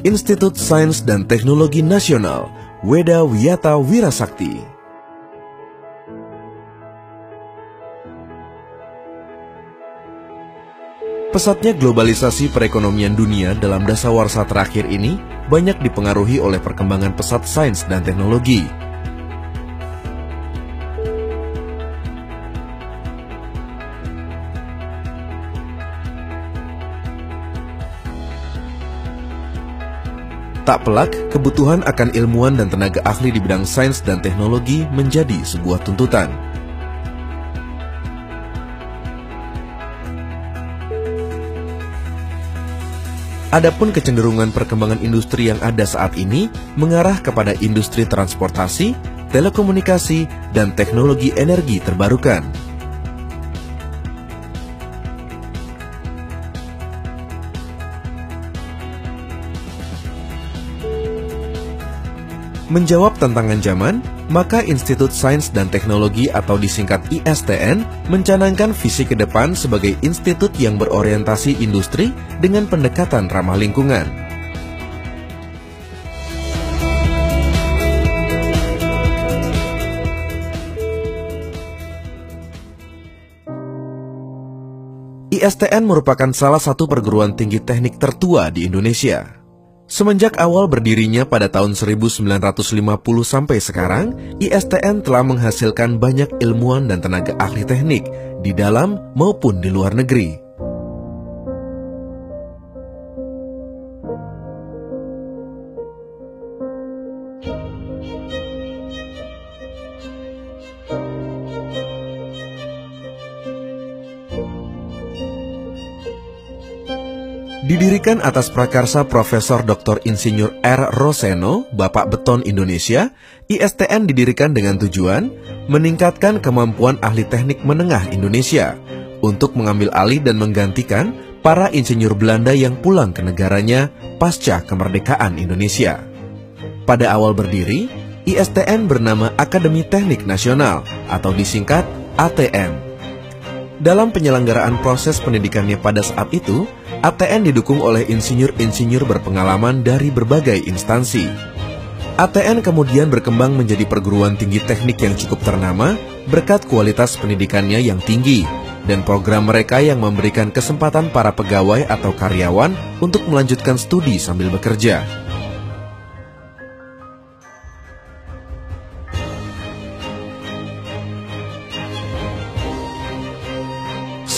Institut Sains dan Teknologi Nasional, Weda Wiyata Wirasakti. Pesatnya globalisasi perekonomian dunia dalam dasawarsa terakhir ini banyak dipengaruhi oleh perkembangan pesat sains dan teknologi. Tak pelak, kebutuhan akan ilmuwan dan tenaga ahli di bidang sains dan teknologi menjadi sebuah tuntutan. Adapun kecenderungan perkembangan industri yang ada saat ini mengarah kepada industri transportasi, telekomunikasi, dan teknologi energi terbarukan. Menjawab tantangan zaman, maka Institut Sains dan Teknologi atau disingkat ISTN mencanangkan visi ke depan sebagai institut yang berorientasi industri dengan pendekatan ramah lingkungan. ISTN merupakan salah satu perguruan tinggi teknik tertua di Indonesia. Semenjak awal berdirinya pada tahun 1950 sampai sekarang, ISTN telah menghasilkan banyak ilmuwan dan tenaga ahli teknik di dalam maupun di luar negeri. Didirikan atas prakarsa Profesor Dr. Insinyur R. Roseno, Bapak Beton Indonesia, ISTN didirikan dengan tujuan meningkatkan kemampuan ahli teknik menengah Indonesia untuk mengambil alih dan menggantikan para insinyur Belanda yang pulang ke negaranya pasca kemerdekaan Indonesia. Pada awal berdiri, ISTN bernama Akademi Teknik Nasional atau disingkat ATN. Dalam penyelenggaraan proses pendidikannya pada saat itu, ATN didukung oleh insinyur-insinyur berpengalaman dari berbagai instansi. ATN kemudian berkembang menjadi perguruan tinggi teknik yang cukup ternama berkat kualitas pendidikannya yang tinggi dan program mereka yang memberikan kesempatan para pegawai atau karyawan untuk melanjutkan studi sambil bekerja.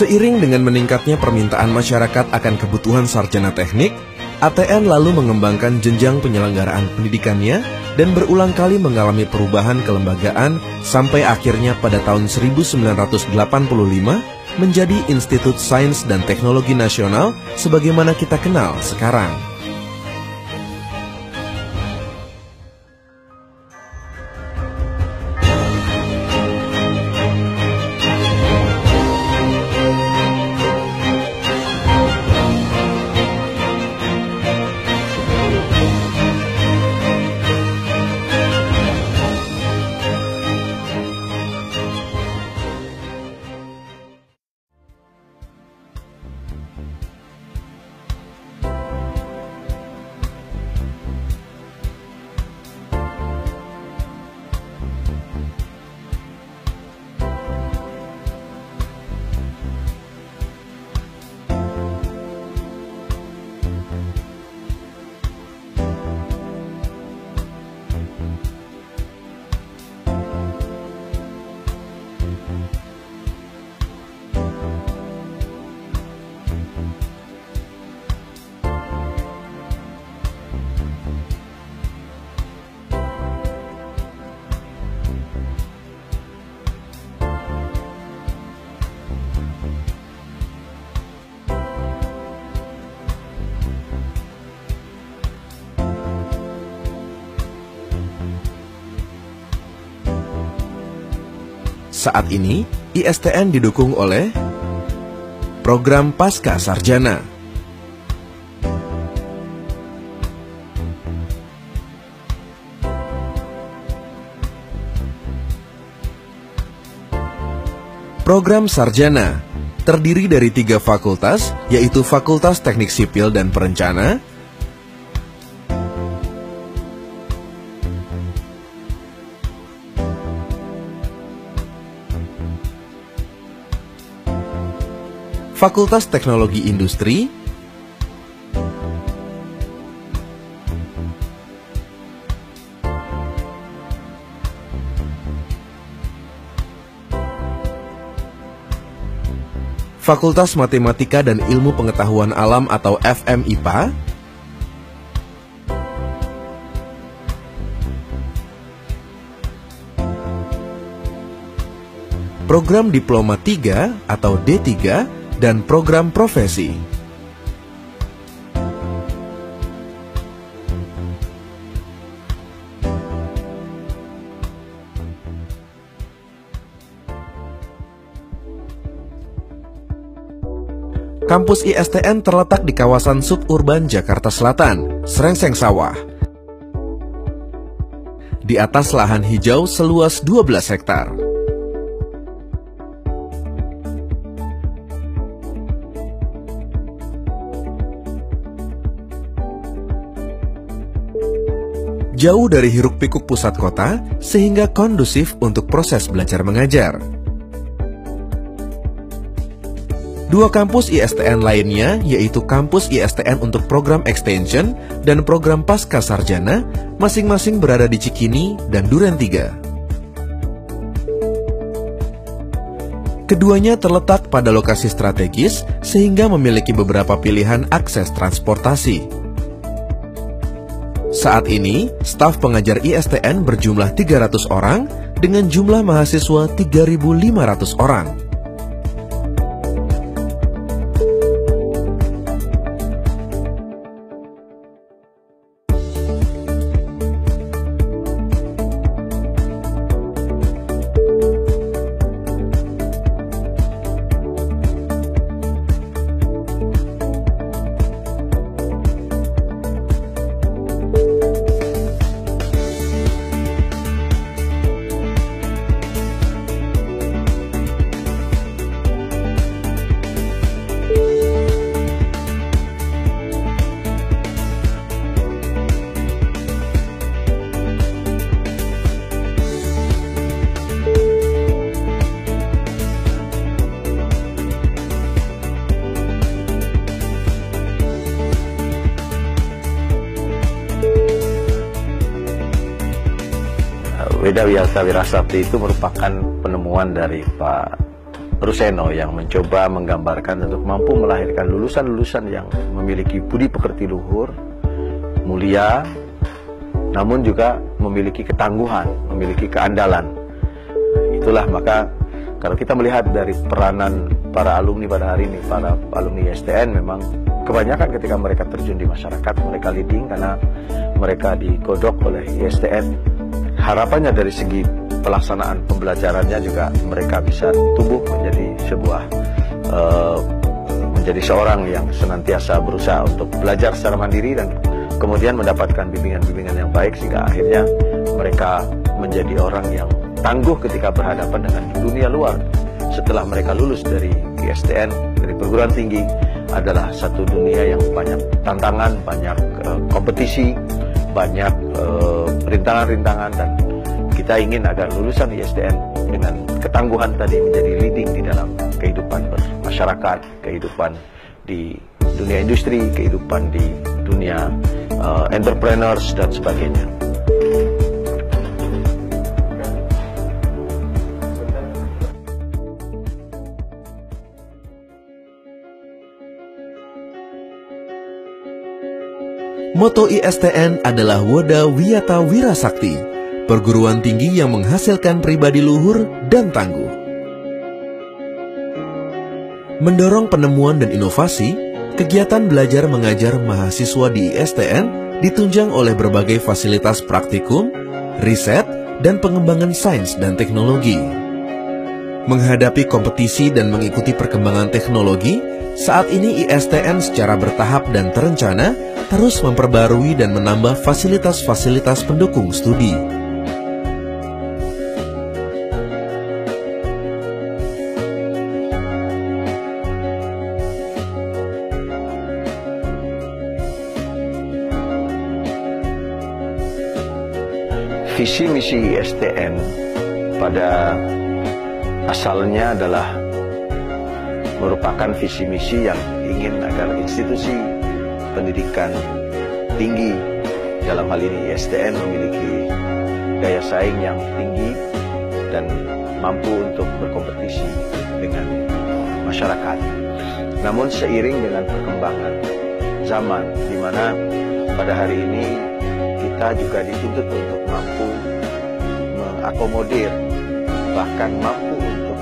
Seiring dengan meningkatnya permintaan masyarakat akan kebutuhan sarjana teknik, ATN lalu mengembangkan jenjang penyelenggaraan pendidikannya dan berulang kali mengalami perubahan kelembagaan sampai akhirnya pada tahun 1985 menjadi Institut Sains dan Teknologi Nasional sebagaimana kita kenal sekarang. Saat ini, ISTN didukung oleh Program Pasca Sarjana, Program Sarjana terdiri dari 3 fakultas, yaitu Fakultas Teknik Sipil dan Perencana, Fakultas Teknologi Industri, Fakultas Matematika dan Ilmu Pengetahuan Alam atau FMIPA, Program Diploma 3 atau D3, dan Program Profesi. Kampus ISTN terletak di kawasan suburban Jakarta Selatan, Srengseng Sawah. Di atas lahan hijau seluas 12 hektar. Jauh dari hiruk-pikuk pusat kota, sehingga kondusif untuk proses belajar mengajar. Dua kampus ISTN lainnya, yaitu kampus ISTN untuk program extension dan program pasca sarjana, masing-masing berada di Cikini dan Duren 3. Keduanya terletak pada lokasi strategis, sehingga memiliki beberapa pilihan akses transportasi. Saat ini, staf pengajar ISTN berjumlah 300 orang dengan jumlah mahasiswa 3.500 orang. Weda Wiyata Wirasabdi itu merupakan penemuan dari Pak Roseno yang mencoba menggambarkan untuk mampu melahirkan lulusan-lulusan yang memiliki budi pekerti luhur, mulia, namun juga memiliki ketangguhan, memiliki keandalan. Itulah maka kalau kita melihat dari peranan para alumni pada hari ini, para alumni ISTN memang kebanyakan ketika mereka terjun di masyarakat, mereka leading karena mereka digodok oleh ISTN. Harapannya dari segi pelaksanaan pembelajarannya juga mereka bisa tumbuh menjadi menjadi seorang yang senantiasa berusaha untuk belajar secara mandiri dan kemudian mendapatkan bimbingan-bimbingan yang baik sehingga akhirnya mereka menjadi orang yang tangguh ketika berhadapan dengan dunia luar. Setelah mereka lulus dari ISTN, dari perguruan tinggi, adalah satu dunia yang banyak tantangan, banyak kompetisi, banyak rintangan-rintangan, dan kita ingin agar lulusan ISTN dengan ketangguhan tadi menjadi leading di dalam kehidupan bermasyarakat, kehidupan di dunia industri, kehidupan di dunia entrepreneurs dan sebagainya. Moto ISTN adalah Weda Wiyata Wirasakti, perguruan tinggi yang menghasilkan pribadi luhur dan tangguh. Mendorong penemuan dan inovasi, kegiatan belajar mengajar mahasiswa di ISTN ditunjang oleh berbagai fasilitas praktikum, riset, dan pengembangan sains dan teknologi. Menghadapi kompetisi dan mengikuti perkembangan teknologi, saat ini ISTN secara bertahap dan terencana terus memperbarui dan menambah fasilitas-fasilitas pendukung studi. Visi misi ISTN pada asalnya adalah merupakan visi misi yang ingin agar institusi pendidikan tinggi, dalam hal ini ISTN, memiliki daya saing yang tinggi dan mampu untuk berkompetisi dengan masyarakat. Namun seiring dengan perkembangan zaman, di mana pada hari ini kita juga dituntut untuk mampu mengakomodir, bahkan mampu untuk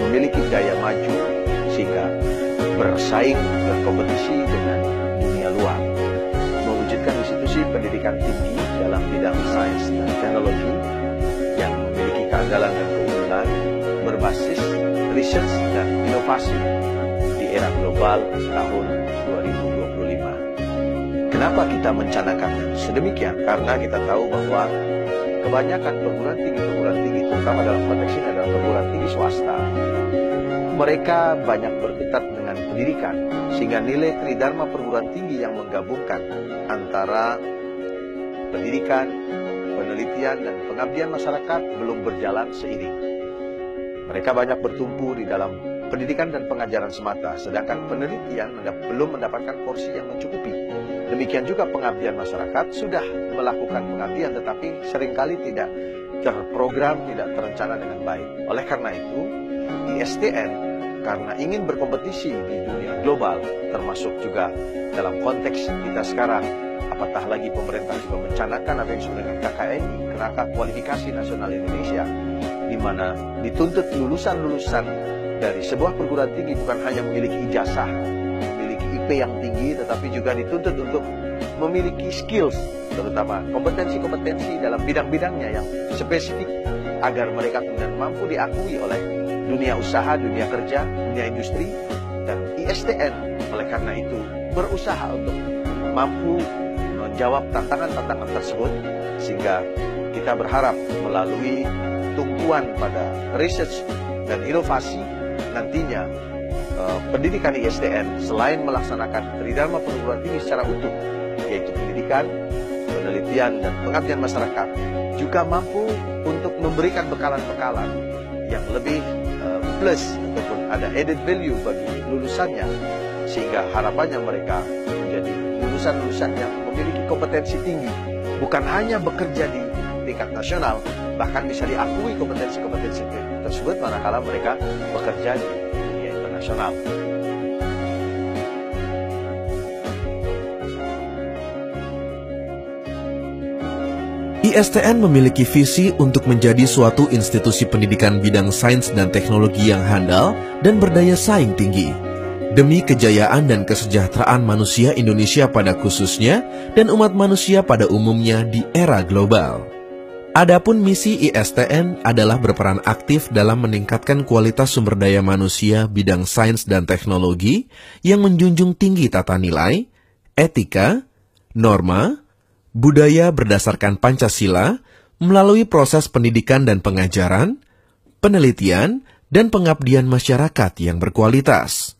memiliki daya maju sehingga bersaing, berkompetisi dengan dunia luar. Mewujudkan institusi pendidikan tinggi dalam bidang sains dan teknologi yang memiliki keandalan dan keunggulan berbasis riset dan inovasi di era global tahun 2025. Kenapa kita mencanangkan sedemikian? Karena kita tahu bahwa kebanyakan perguruan tinggi, terutama dalam konteks ini adalah perguruan tinggi swasta, mereka banyak berkutat dengan pendidikan, sehingga nilai tridharma perguruan tinggi yang menggabungkan antara pendidikan, penelitian, dan pengabdian masyarakat belum berjalan seiring. Mereka banyak bertumpu di dalam pendidikan dan pengajaran semata, sedangkan penelitian belum mendapatkan porsi yang mencukupi. Demikian juga pengabdian masyarakat sudah melakukan pengabdian, tetapi seringkali tidak terprogram, tidak terencana dengan baik. Oleh karena itu, ISTN karena ingin berkompetisi di dunia global, termasuk juga dalam konteks kita sekarang, apatah lagi pemerintah juga mencanangkan apa yang disebut dengan KKNI, Kerangka Kualifikasi Nasional Indonesia, di mana dituntut lulusan-lulusan dari sebuah perguruan tinggi bukan hanya memiliki ijazah, memiliki IP yang tinggi, tetapi juga dituntut untuk memiliki skills, terutama kompetensi-kompetensi dalam bidang-bidangnya yang spesifik, agar mereka kemudian mampu diakui oleh dunia usaha, dunia kerja, dunia industri, dan ISTN oleh karena itu berusaha untuk mampu menjawab tantangan-tantangan tersebut, sehingga kita berharap melalui tumpuan pada research dan inovasi nantinya pendidikan ISTN selain melaksanakan tridharma perguruan tinggi secara utuh, yaitu pendidikan, penelitian, dan pengabdian masyarakat, juga mampu untuk memberikan bekalan-bekalan yang lebih plus ataupun ada added value bagi lulusannya, sehingga harapannya mereka menjadi lulusan-lulusan yang memiliki kompetensi tinggi, bukan hanya bekerja di tingkat nasional, bahkan bisa diakui kompetensi-kompetensi tersebut manakala mereka bekerja di dunia internasional. ISTN memiliki visi untuk menjadi suatu institusi pendidikan bidang sains dan teknologi yang handal dan berdaya saing tinggi, demi kejayaan dan kesejahteraan manusia Indonesia pada khususnya dan umat manusia pada umumnya di era global. Adapun misi ISTN adalah berperan aktif dalam meningkatkan kualitas sumber daya manusia bidang sains dan teknologi yang menjunjung tinggi tata nilai, etika, norma, budaya berdasarkan Pancasila melalui proses pendidikan dan pengajaran, penelitian, dan pengabdian masyarakat yang berkualitas.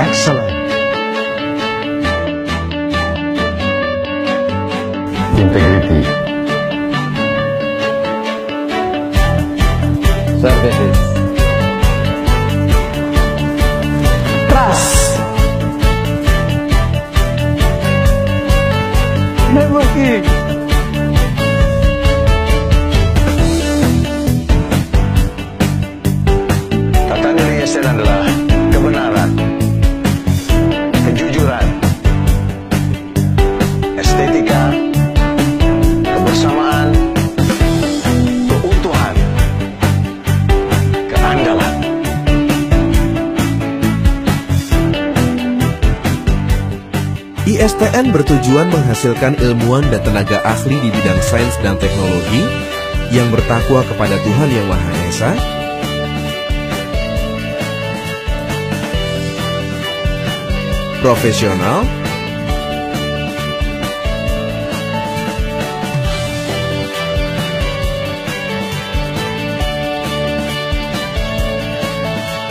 Excellent. Integrity. Services. Trust. Networking. Tata nilai ISTN adalah kebenaran, kejujuran, estetika, kebersamaan, keutuhan, keandalan. ISTN bertujuan menghasilkan ilmuwan dan tenaga ahli di bidang sains dan teknologi yang bertakwa kepada Tuhan Yang Maha Esa, profesional,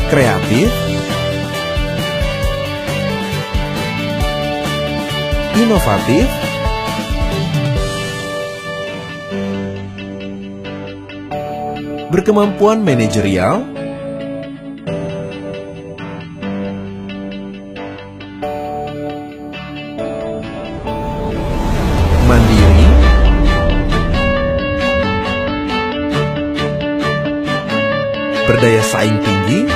kreatif, inovatif, berkemampuan manajerial, mandiri, berdaya saing tinggi,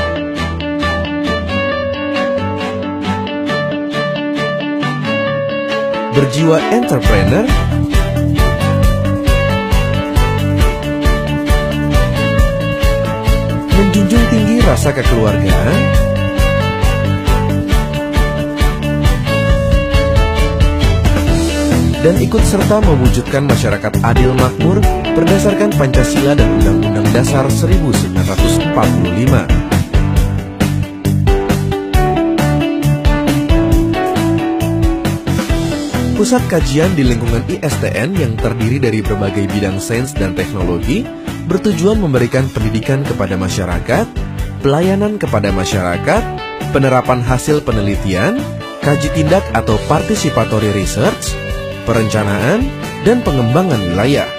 berjiwa entrepreneur, menjunjung tinggi rasa kekeluargaan, dan ikut serta mewujudkan masyarakat adil makmur berdasarkan Pancasila dan Undang-Undang Dasar 1945. Pusat kajian di lingkungan ISTN yang terdiri dari berbagai bidang sains dan teknologi bertujuan memberikan pendidikan kepada masyarakat, pelayanan kepada masyarakat, penerapan hasil penelitian, kaji tindak atau participatory research, perencanaan, dan pengembangan wilayah.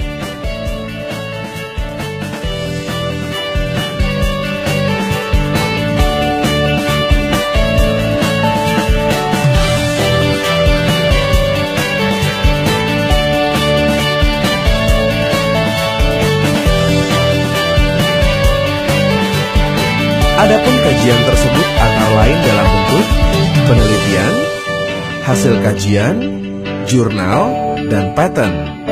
Adapun kajian tersebut antara lain dalam bentuk penelitian, hasil kajian, jurnal, dan patent.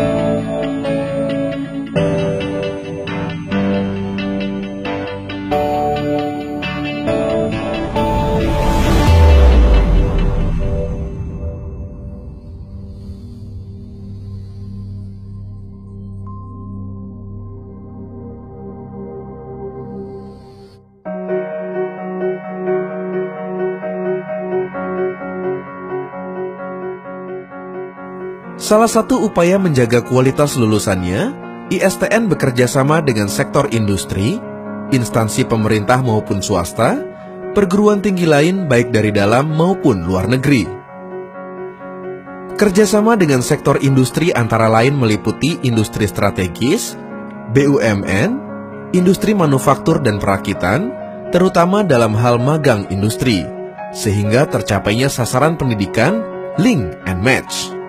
Salah satu upaya menjaga kualitas lulusannya, ISTN bekerja sama dengan sektor industri, instansi pemerintah maupun swasta, perguruan tinggi lain baik dari dalam maupun luar negeri. Kerjasama dengan sektor industri antara lain meliputi industri strategis, BUMN, industri manufaktur dan perakitan, terutama dalam hal magang industri, sehingga tercapainya sasaran pendidikan link and match.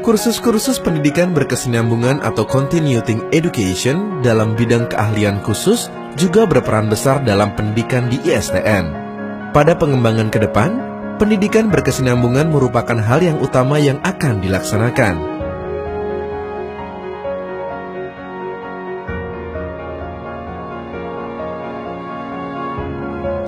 Kursus-kursus pendidikan berkesinambungan atau continuing education dalam bidang keahlian khusus juga berperan besar dalam pendidikan di ISTN. Pada pengembangan ke depan, pendidikan berkesinambungan merupakan hal yang utama yang akan dilaksanakan.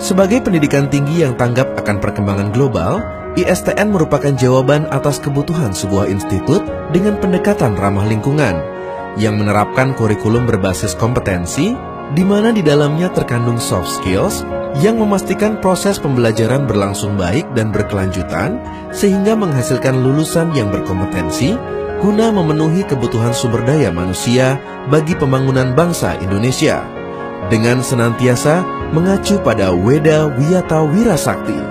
Sebagai pendidikan tinggi yang tanggap akan perkembangan global, ISTN merupakan jawaban atas kebutuhan sebuah institut dengan pendekatan ramah lingkungan yang menerapkan kurikulum berbasis kompetensi di mana di dalamnya terkandung soft skills yang memastikan proses pembelajaran berlangsung baik dan berkelanjutan sehingga menghasilkan lulusan yang berkompetensi guna memenuhi kebutuhan sumber daya manusia bagi pembangunan bangsa Indonesia dengan senantiasa mengacu pada Weda Wiyata Wirasakti.